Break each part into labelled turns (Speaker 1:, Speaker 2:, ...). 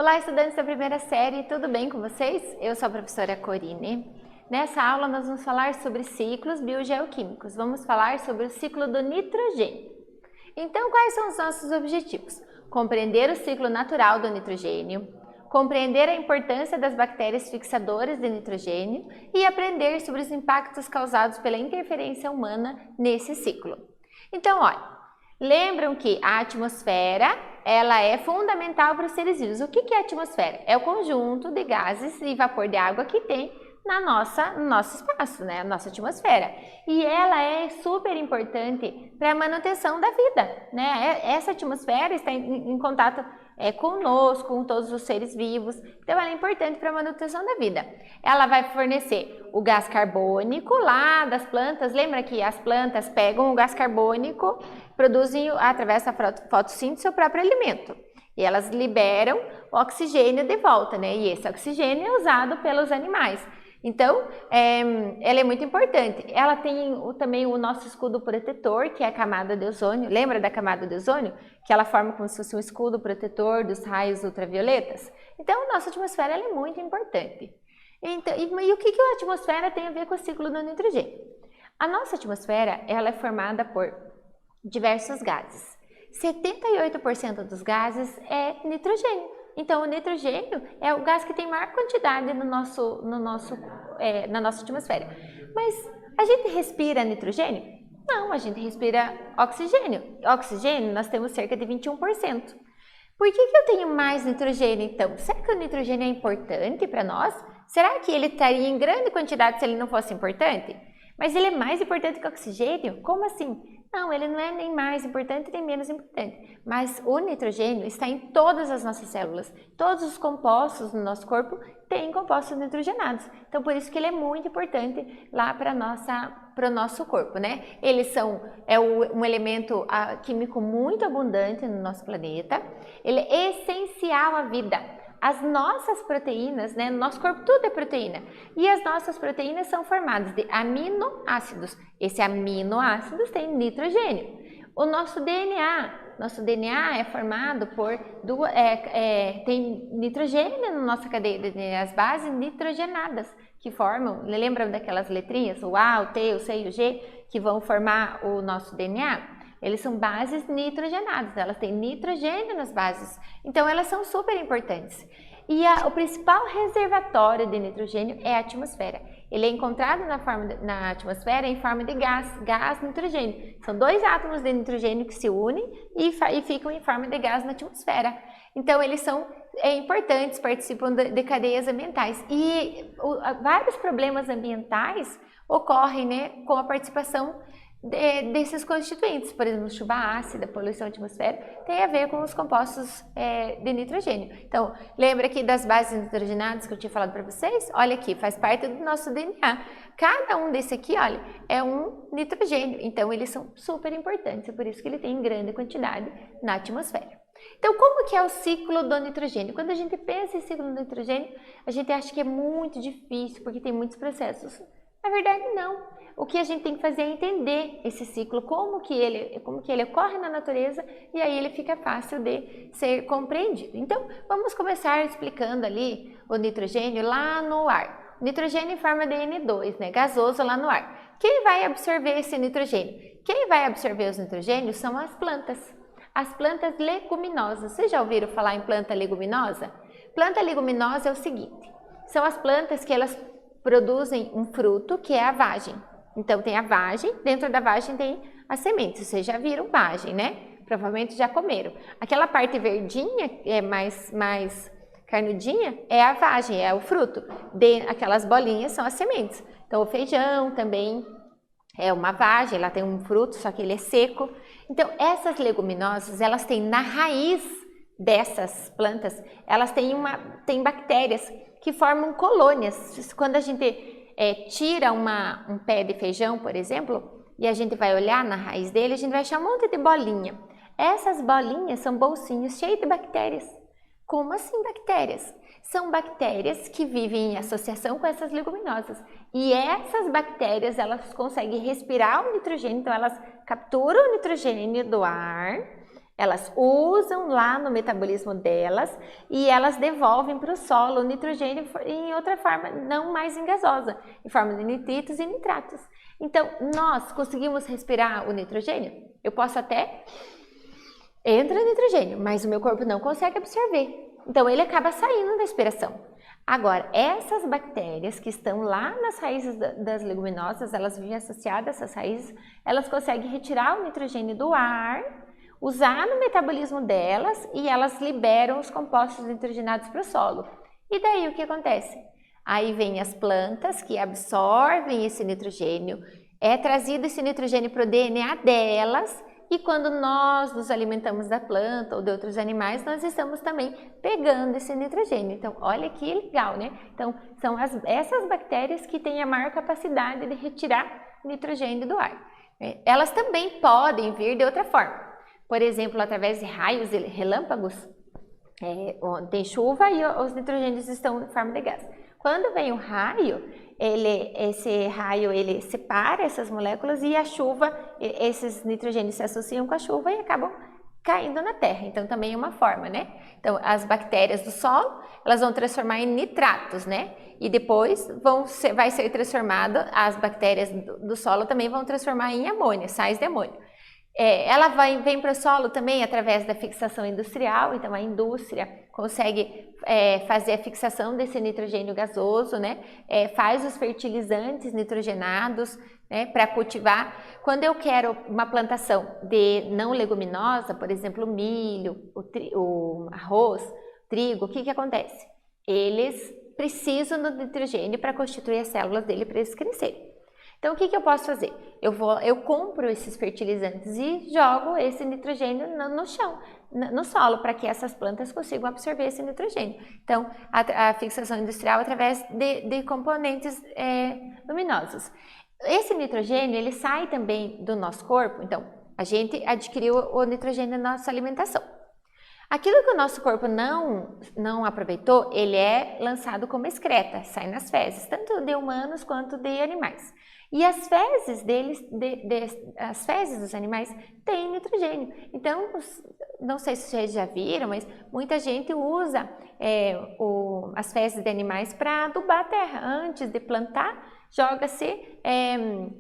Speaker 1: Olá, estudantes da primeira série, tudo bem com vocês? Eu sou a professora Corine. Nessa aula nós vamos falar sobre ciclos biogeoquímicos. Vamos falar sobre o ciclo do nitrogênio. Então, quais são os nossos objetivos? Compreender o ciclo natural do nitrogênio, compreender a importância das bactérias fixadoras de nitrogênio e aprender sobre os impactos causados pela interferência humana nesse ciclo. Então, olha, lembram que a atmosfera ela é fundamental para os seres vivos. O que é a atmosfera? É o conjunto de gases e vapor de água que tem no nosso espaço, né? A nossa atmosfera. E ela é super importante para a manutenção da vida, né? Essa atmosfera está em contato conosco, com todos os seres vivos, então ela é importante para a manutenção da vida. Ela vai fornecer o gás carbônico lá das plantas, lembra que as plantas pegam o gás carbônico, produzem através da fotossíntese o próprio alimento, e elas liberam o oxigênio de volta, né? E esse oxigênio é usado pelos animais. Então, ela é muito importante. Ela tem também o nosso escudo protetor, que é a camada de ozônio. Lembra da camada de ozônio? Que ela forma como se fosse um escudo protetor dos raios ultravioletas. Então, a nossa atmosfera ela é muito importante. Então, e o que a atmosfera tem a ver com o ciclo do nitrogênio? A nossa atmosfera ela é formada por diversos gases. 78% dos gases é nitrogênio. Então, o nitrogênio é o gás que tem maior quantidade na nossa atmosfera. Mas a gente respira nitrogênio? Não, a gente respira oxigênio. Oxigênio nós temos cerca de 21%. Por que eu tenho mais nitrogênio então? Será que o nitrogênio é importante para nós? Será que ele estaria em grande quantidade se ele não fosse importante? Mas ele é mais importante que o oxigênio? Como assim? Não, ele não é nem mais importante nem menos importante, mas o nitrogênio está em todas as nossas células. Todos os compostos no nosso corpo têm compostos nitrogenados, então por isso que ele é muito importante lá para o nosso corpo, né? Eles são um elemento químico muito abundante no nosso planeta, ele é essencial à vida. As nossas proteínas, né? No nosso corpo tudo é proteína. E as nossas proteínas são formadas de aminoácidos. Esse aminoácidos tem nitrogênio. O nosso DNA é formado por tem nitrogênio na nossa cadeia de DNA, as bases nitrogenadas que formam, lembram daquelas letrinhas, o A, o T, o C e o G, que vão formar o nosso DNA? Eles são bases nitrogenadas, elas têm nitrogênio nas bases, então elas são super importantes. E o principal reservatório de nitrogênio é a atmosfera. Ele é encontrado na atmosfera em forma de gás nitrogênio. São dois átomos de nitrogênio que se unem e ficam em forma de gás na atmosfera. Então eles são importantes, participam de cadeias ambientais. E vários problemas ambientais ocorrem, né, com a participação desses constituintes, por exemplo, chuva ácida, poluição atmosférica, tem a ver com os compostos de nitrogênio. Então, lembra aqui das bases nitrogenadas que eu tinha falado para vocês? Olha aqui, faz parte do nosso DNA. Cada um desse aqui, olha, é um nitrogênio, então eles são super importantes, é por isso que ele tem grande quantidade na atmosfera. Então, como que é o ciclo do nitrogênio? Quando a gente pensa em ciclo do nitrogênio, a gente acha que é muito difícil, porque tem muitos processos. Na verdade, não. O que a gente tem que fazer é entender esse ciclo, como que ele ocorre na natureza, e aí ele fica fácil de ser compreendido. Então, vamos começar explicando ali o nitrogênio lá no ar. O nitrogênio em forma de N2, né, gasoso lá no ar. Quem vai absorver esse nitrogênio? Quem vai absorver os nitrogênios são as plantas. As plantas leguminosas. Vocês já ouviram falar em planta leguminosa? Planta leguminosa é o seguinte, são as plantas que elas produzem um fruto que é a vagem. Então tem a vagem, dentro da vagem tem as sementes. Vocês já viram vagem, né? Provavelmente já comeram. Aquela parte verdinha, mais carnudinha, é a vagem, é o fruto. Aquelas bolinhas são as sementes. Então o feijão também é uma vagem, ela tem um fruto, só que ele é seco. Então essas leguminosas, elas têm na raiz dessas plantas, elas têm bactérias que formam colônias. Quando a gente tira um pé de feijão, por exemplo, e a gente vai olhar na raiz dele, a gente vai achar um monte de bolinha. Essas bolinhas são bolsinhos cheios de bactérias. Como assim bactérias? São bactérias que vivem em associação com essas leguminosas. E essas bactérias, elas conseguem respirar o nitrogênio, então elas capturam o nitrogênio do ar, Elas usam lá no metabolismo delas e elas devolvem para o solo o nitrogênio em outra forma, não mais em gasosa, em forma de nitritos e nitratos. Então, nós conseguimos respirar o nitrogênio? Eu posso até... Entra nitrogênio, mas o meu corpo não consegue absorver. Então, ele acaba saindo da respiração. Agora, essas bactérias que estão lá nas raízes das leguminosas, elas vivem associadas a essas raízes, elas conseguem retirar o nitrogênio do ar, usar no metabolismo delas e elas liberam os compostos nitrogenados para o solo. E daí o que acontece? Aí vem as plantas que absorvem esse nitrogênio, é trazido esse nitrogênio para o DNA delas e quando nós nos alimentamos da planta ou de outros animais, nós estamos também pegando esse nitrogênio. Então, olha que legal, né? Então, são essas bactérias que têm a maior capacidade de retirar nitrogênio do ar. Elas também podem vir de outra forma. Por exemplo, através de raios e relâmpagos, onde tem chuva e os nitrogênios estão em forma de gás. Quando vem o raio, esse raio ele separa essas moléculas e a chuva, esses nitrogênios se associam com a chuva e acabam caindo na terra. Então também é uma forma, né? Então as bactérias do solo, elas vão transformar em nitratos, né? E depois vai ser transformado, as bactérias do solo também vão transformar em amônia, sais de amônio. Ela vem para o solo também através da fixação industrial, então a indústria consegue fazer a fixação desse nitrogênio gasoso, né? Faz os fertilizantes nitrogenados, né, para cultivar. Quando eu quero uma plantação de não leguminosa, por exemplo, o milho, o arroz, trigo, o que acontece? Eles precisam do nitrogênio para constituir as células dele para eles crescerem. Então, o que eu posso fazer? Eu compro esses fertilizantes e jogo esse nitrogênio no chão, no solo, para que essas plantas consigam absorver esse nitrogênio. Então, a fixação industrial através de componentes luminosos. Esse nitrogênio, ele sai também do nosso corpo, então, a gente adquiriu o nitrogênio na nossa alimentação. Aquilo que o nosso corpo não aproveitou, ele é lançado como excreta, sai nas fezes, tanto de humanos quanto de animais. E as fezes as fezes dos animais têm nitrogênio. Então, não sei se vocês já viram, mas muita gente usa as fezes de animais para adubar a terra. Antes de plantar, joga-se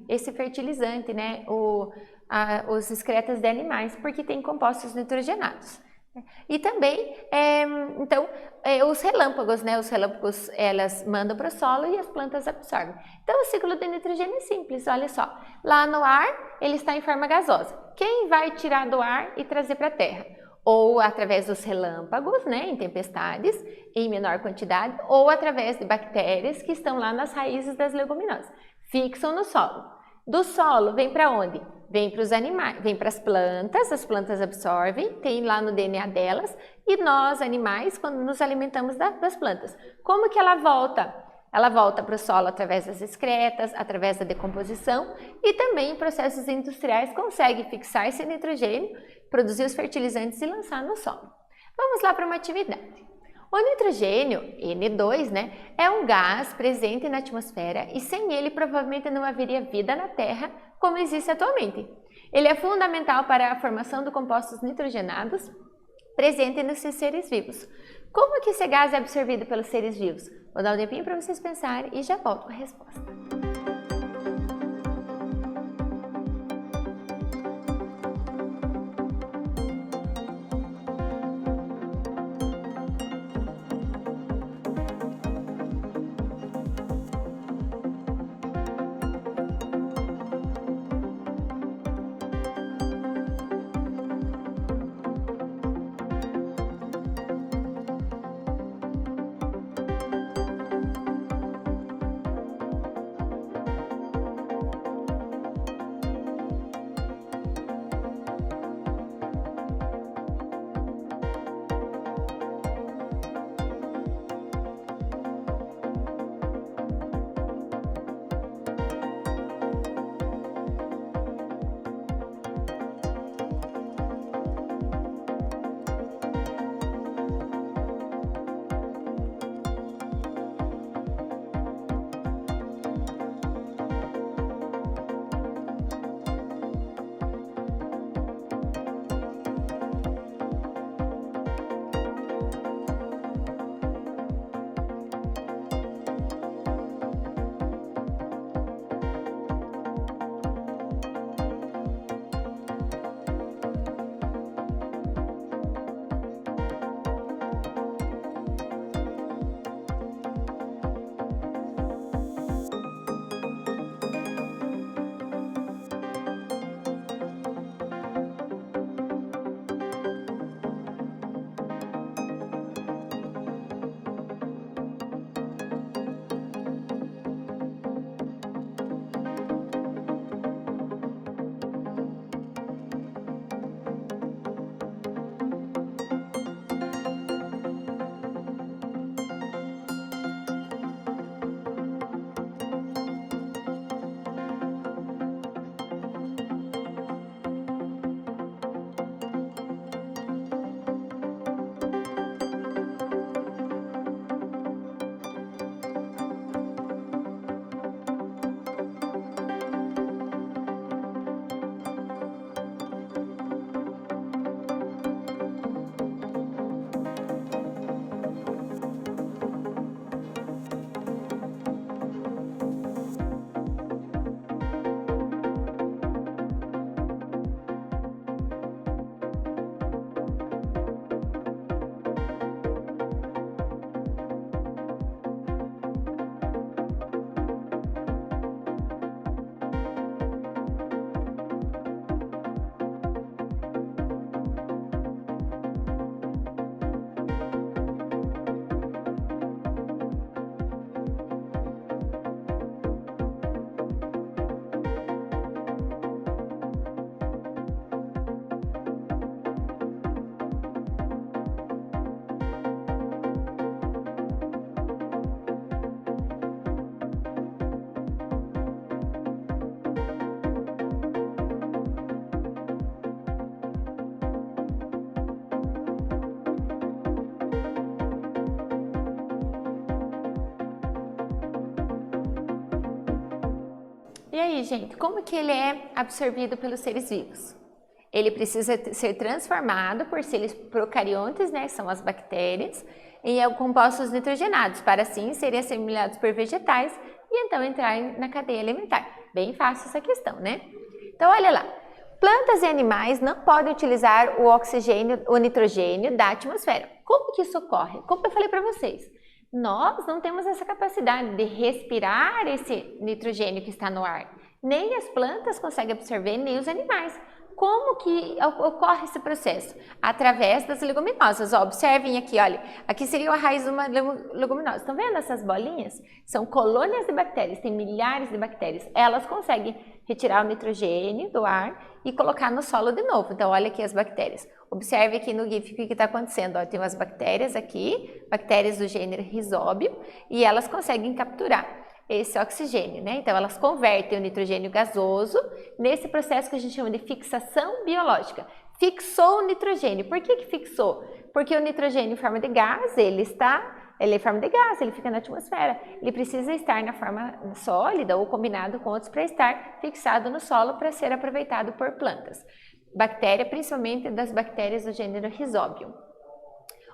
Speaker 1: esse fertilizante, né? Os excretas de animais, porque tem compostos nitrogenados. E também, os relâmpagos, né? Os relâmpagos, elas mandam para o solo e as plantas absorvem. Então, o ciclo de nitrogênio é simples, olha só. Lá no ar, ele está em forma gasosa. Quem vai tirar do ar e trazer para a terra? Ou através dos relâmpagos, né? Em tempestades, em menor quantidade, ou através de bactérias que estão lá nas raízes das leguminosas. Fixam no solo. Do solo, vem para onde? Vem para os animais, vem para as plantas absorvem, tem lá no DNA delas, e nós, animais, quando nos alimentamos das plantas. Como que ela volta? Ela volta para o solo através das excretas, através da decomposição, e também em processos industriais consegue fixar esse nitrogênio, produzir os fertilizantes e lançar no solo. Vamos lá para uma atividade. O nitrogênio, N2, né, é um gás presente na atmosfera e sem ele provavelmente não haveria vida na Terra como existe atualmente. Ele é fundamental para a formação de compostos nitrogenados presentes nos seres vivos. Como que esse gás é absorvido pelos seres vivos? Vou dar um tempinho para vocês pensarem e já volto com a resposta. E aí, gente, como que ele é absorvido pelos seres vivos? Ele precisa ser transformado por seres procariontes, né, que são as bactérias, em compostos nitrogenados, para assim serem assimilados por vegetais e então entrar na cadeia alimentar. Bem fácil essa questão, né? Então, olha lá. Plantas e animais não podem utilizar o oxigênio, o nitrogênio da atmosfera. Como que isso ocorre? Como eu falei para vocês, nós não temos essa capacidade de respirar esse nitrogênio que está no ar. Nem as plantas conseguem absorver, nem os animais. Como que ocorre esse processo? Através das leguminosas. Ó, observem aqui, olha, aqui seria a raiz de uma leguminosa. Estão vendo essas bolinhas? São colônias de bactérias, tem milhares de bactérias. Elas conseguem retirar o nitrogênio do ar e colocar no solo de novo. Então, olha aqui as bactérias. Observe aqui no GIF o que está acontecendo. Ó, tem umas bactérias aqui, bactérias do gênero Rhizóbio, e elas conseguem capturar esse oxigênio, né? Então, elas convertem o nitrogênio gasoso nesse processo que a gente chama de fixação biológica. Fixou o nitrogênio. Por que fixou? Porque o nitrogênio em forma de gás, ele é forma de gás, ele fica na atmosfera. Ele precisa estar na forma sólida ou combinado com outros para estar fixado no solo para ser aproveitado por plantas. Bactéria, principalmente das bactérias do gênero Rhizóbio.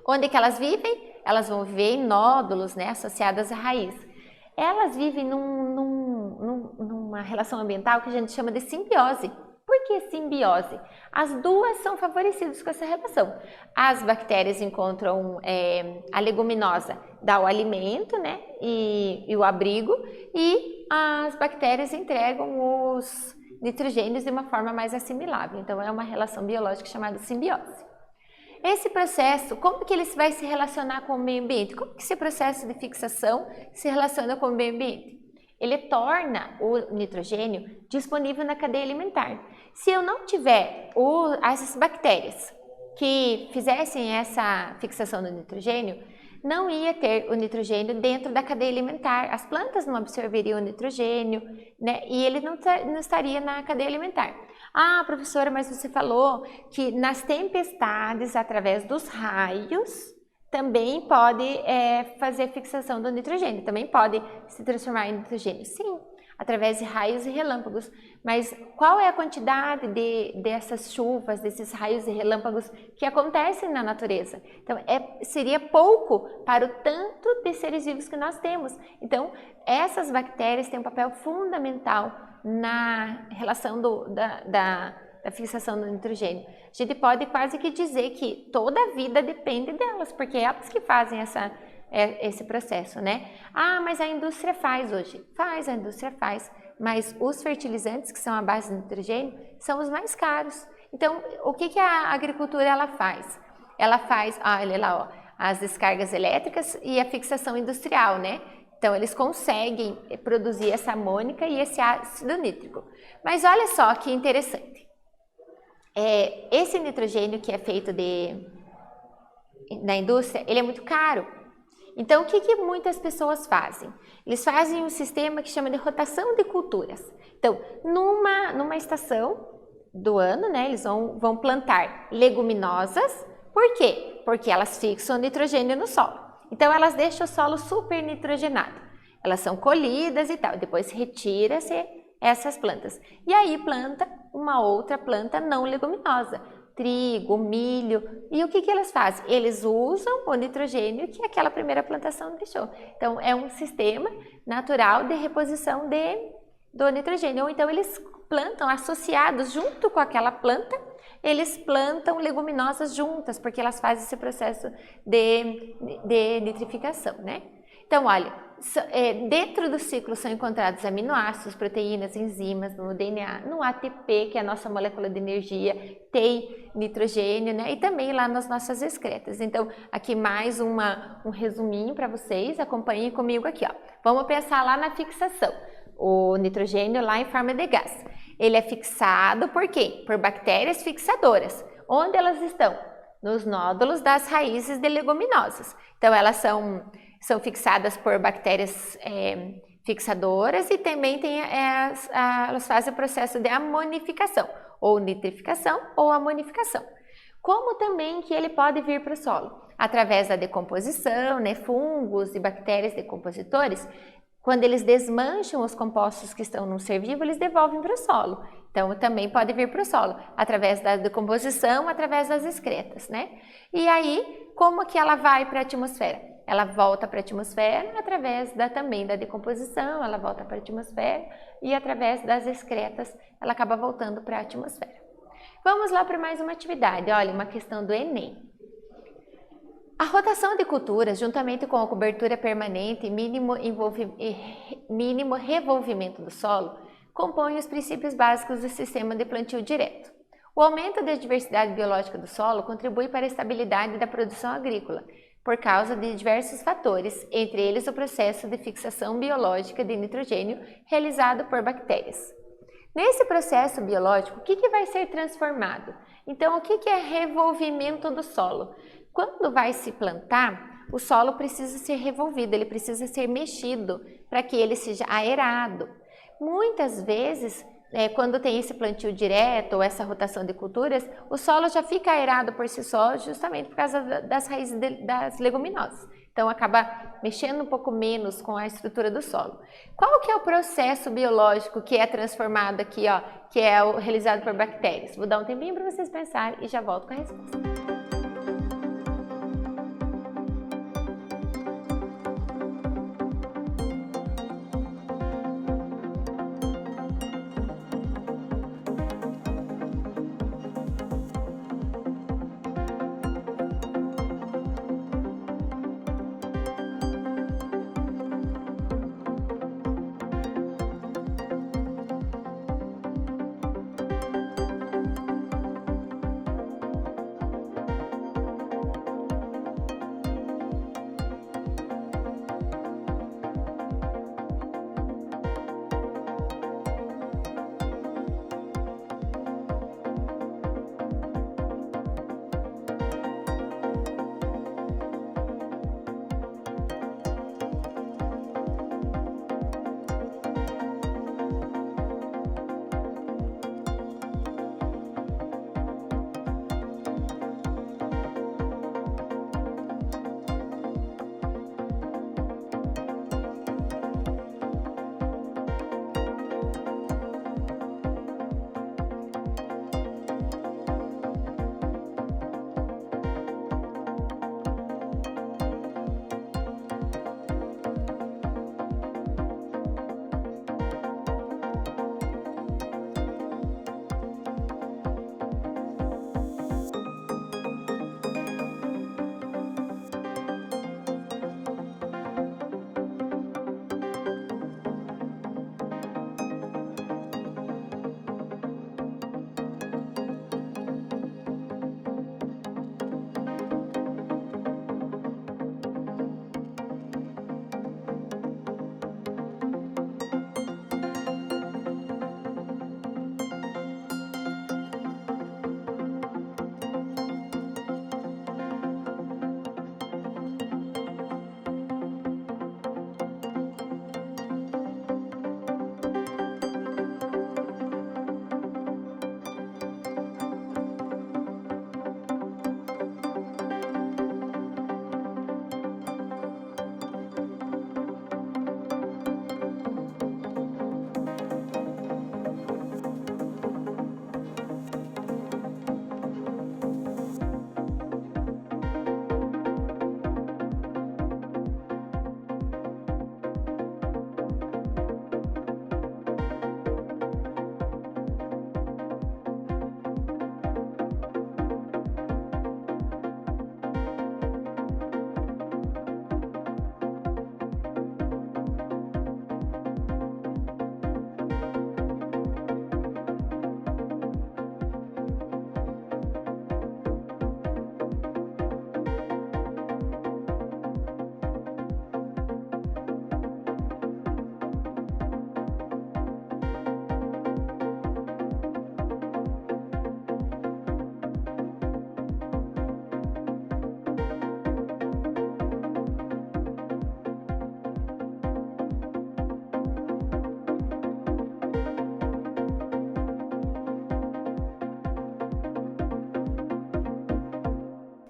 Speaker 1: Onde que elas vivem? Elas vão viver em nódulos, né, associadas à raiz. Elas vivem numa relação ambiental que a gente chama de simbiose. Por que simbiose? As duas são favorecidas com essa relação. As bactérias encontram a leguminosa, dá o alimento, né, e o abrigo, e as bactérias entregam os nitrogênios de uma forma mais assimilável. Então, é uma relação biológica chamada simbiose. Esse processo, como que ele vai se relacionar com o meio ambiente? Como que esse processo de fixação se relaciona com o meio ambiente? Ele torna o nitrogênio disponível na cadeia alimentar. Se eu não tiver essas bactérias que fizessem essa fixação do nitrogênio, não ia ter o nitrogênio dentro da cadeia alimentar. As plantas não absorveriam o nitrogênio, né? E ele não estaria na cadeia alimentar. Ah, professora, mas você falou que nas tempestades, através dos raios, também pode fazer fixação do nitrogênio, também pode se transformar em nitrogênio. Sim, através de raios e relâmpagos. Mas qual é a quantidade dessas chuvas, desses raios e relâmpagos que acontecem na natureza? Então, seria pouco para o tanto de seres vivos que nós temos. Então, essas bactérias têm um papel fundamental na relação da fixação do nitrogênio. A gente pode quase que dizer que toda a vida depende delas, porque é elas que fazem esse processo, né? Ah, mas a indústria faz hoje. A indústria faz, mas os fertilizantes, que são a base do nitrogênio, são os mais caros. Então, o que a agricultura ela faz? Ela faz, olha lá, ó, as descargas elétricas e a fixação industrial, né? Então, eles conseguem produzir essa amônica e esse ácido nítrico. Mas olha só que interessante. Esse nitrogênio que é feito na indústria, ele é muito caro. Então, o que muitas pessoas fazem? Eles fazem um sistema que chama de rotação de culturas. Então, numa estação do ano, né, eles vão plantar leguminosas. Por quê? Porque elas fixam o nitrogênio no solo. Então, elas deixam o solo super nitrogenado. Elas são colhidas e tal. Depois, retira-se essas plantas. E aí, planta uma outra planta não leguminosa. Trigo, milho. E o que elas fazem? Eles usam o nitrogênio que aquela primeira plantação deixou. Então, é um sistema natural de reposição do nitrogênio. Ou então, eles plantam associados junto com aquela planta, eles plantam leguminosas juntas, porque elas fazem esse processo de nitrificação, né? Então, olha, dentro do ciclo são encontrados aminoácidos, proteínas, enzimas, no DNA, no ATP, que é a nossa molécula de energia, tem nitrogênio, né? E também lá nas nossas excretas. Então, aqui mais um resuminho para vocês, acompanhem comigo aqui, ó. Vamos pensar lá na fixação. O nitrogênio lá em forma de gás. Ele é fixado por quê? Por bactérias fixadoras. Onde elas estão? Nos nódulos das raízes de leguminosas. Então, elas são fixadas por bactérias fixadoras e também elas fazem o processo de amonificação, ou nitrificação ou amonificação. Como também que ele pode vir para o solo? Através da decomposição, né, fungos e bactérias decompositores. Quando eles desmancham os compostos que estão no ser vivo, eles devolvem para o solo. Então, também pode vir para o solo, através da decomposição, através das excretas, né? E aí, como que ela vai para a atmosfera? Ela volta para a atmosfera através também da decomposição, ela volta para a atmosfera e através das excretas ela acaba voltando para a atmosfera. Vamos lá para mais uma atividade, olha, uma questão do Enem. A rotação de culturas, juntamente com a cobertura permanente e mínimo revolvimento do solo, compõem os princípios básicos do sistema de plantio direto. O aumento da diversidade biológica do solo contribui para a estabilidade da produção agrícola, por causa de diversos fatores, entre eles o processo de fixação biológica de nitrogênio realizado por bactérias. Nesse processo biológico, o que vai ser transformado? Então, o que é revolvimento do solo? Quando vai se plantar, o solo precisa ser revolvido, ele precisa ser mexido para que ele seja aerado. Muitas vezes, quando tem esse plantio direto ou essa rotação de culturas, o solo já fica aerado por si só, justamente por causa das raízes das leguminosas. Então, acaba mexendo um pouco menos com a estrutura do solo. Qual que é o processo biológico que é transformado aqui, ó, que é realizado por bactérias? Vou dar um tempinho para vocês pensarem e já volto com a resposta.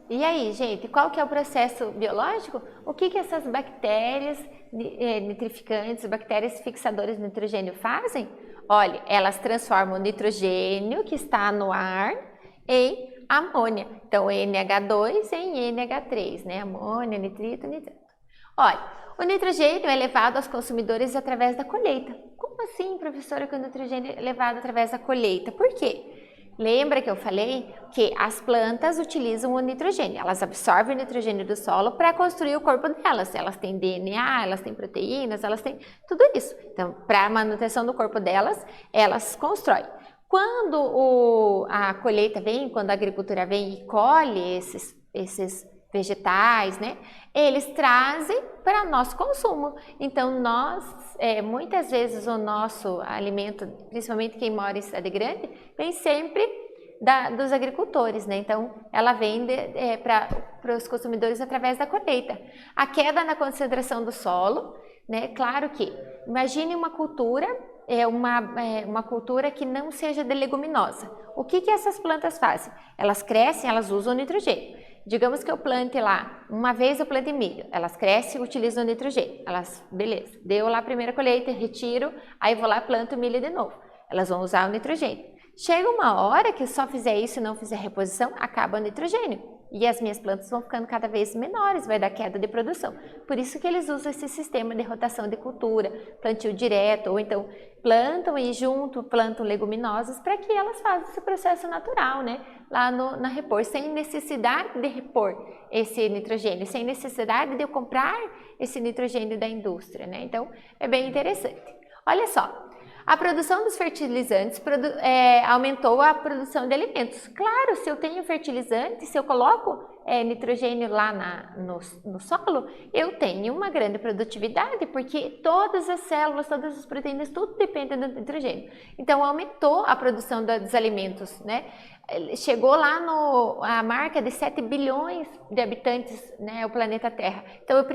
Speaker 1: E aí, gente, qual que é o processo biológico? O que essas bactérias nitrificantes, bactérias fixadoras de nitrogênio fazem? Olha, elas transformam o nitrogênio que está no ar em amônia. Então, NH2 em NH3, né? Amônia, nitrito, nitrato. Olha, o nitrogênio é levado aos consumidores através da colheita. Como assim, professora, que o nitrogênio é levado através da colheita? Por quê? Lembra que eu falei que as plantas utilizam o nitrogênio, elas absorvem o nitrogênio do solo para construir o corpo delas. Elas têm DNA, elas têm proteínas, elas têm tudo isso. Então, para a manutenção do corpo delas, elas constroem. Quando a colheita vem, quando a agricultura vem e colhe esses vegetais, né? Eles trazem para o nosso consumo. Então, nós, muitas vezes o nosso alimento, principalmente quem mora em cidade grande, vem sempre dos agricultores, né? Então, ela vem para os consumidores através da colheita. A queda na concentração do solo, né? Claro que, imagine uma cultura, uma cultura que não seja de leguminosa. O que essas plantas fazem? Elas crescem, elas usam o nitrogênio. Digamos que eu plante lá, uma vez eu plantei milho, elas crescem e utilizam o nitrogênio. Beleza, deu lá a primeira colheita, retiro, aí vou lá e planto milho de novo. Elas vão usar o nitrogênio. Chega uma hora que só fizer isso e não fizer reposição, acaba o nitrogênio. E as minhas plantas vão ficando cada vez menores, vai dar queda de produção. Por isso que eles usam esse sistema de rotação de cultura, plantio direto, ou então plantam e junto plantam leguminosas para que elas façam esse processo natural, né? Lá na repor, sem necessidade de repor esse nitrogênio, sem necessidade de eu comprar esse nitrogênio da indústria, né? Então, é bem interessante. Olha só. A produção dos fertilizantes aumentou a produção de alimentos. Claro, se eu tenho fertilizante, se eu coloco nitrogênio lá no solo, eu tenho uma grande produtividade, porque todas as células, todas as proteínas, tudo depende do nitrogênio. Então, aumentou a produção dos alimentos, né? Chegou lá a marca de 7 bilhões de habitantes, né, o planeta Terra. Então,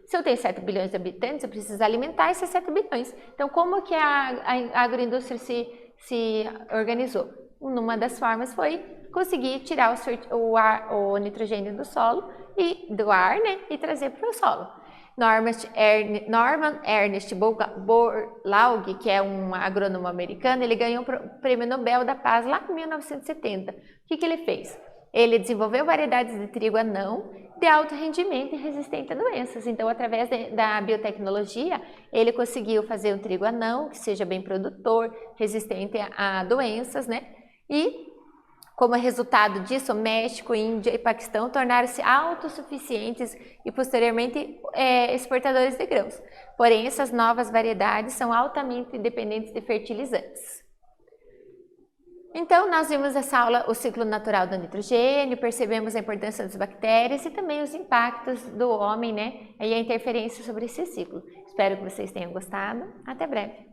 Speaker 1: se eu tenho 7 bilhões de habitantes, eu preciso alimentar esses 7 bilhões. Então, como que a agroindústria se organizou? Uma das formas foi conseguir tirar o nitrogênio do solo do ar, né, e trazer para o solo. Norman Ernest Borlaug, que é um agrônomo americano, ele ganhou o Prêmio Nobel da Paz lá em 1970. O que ele fez? Ele desenvolveu variedades de trigo anão de alto rendimento e resistente a doenças. Então, através da biotecnologia, ele conseguiu fazer um trigo anão que seja bem produtor, resistente a doenças, né? E como resultado disso, México, Índia e Paquistão tornaram-se autossuficientes e posteriormente exportadores de grãos. Porém, essas novas variedades são altamente dependentes de fertilizantes. Então, nós vimos essa aula, o ciclo natural do nitrogênio, percebemos a importância das bactérias e também os impactos do homem, né? E a interferência sobre esse ciclo. Espero que vocês tenham gostado. Até breve!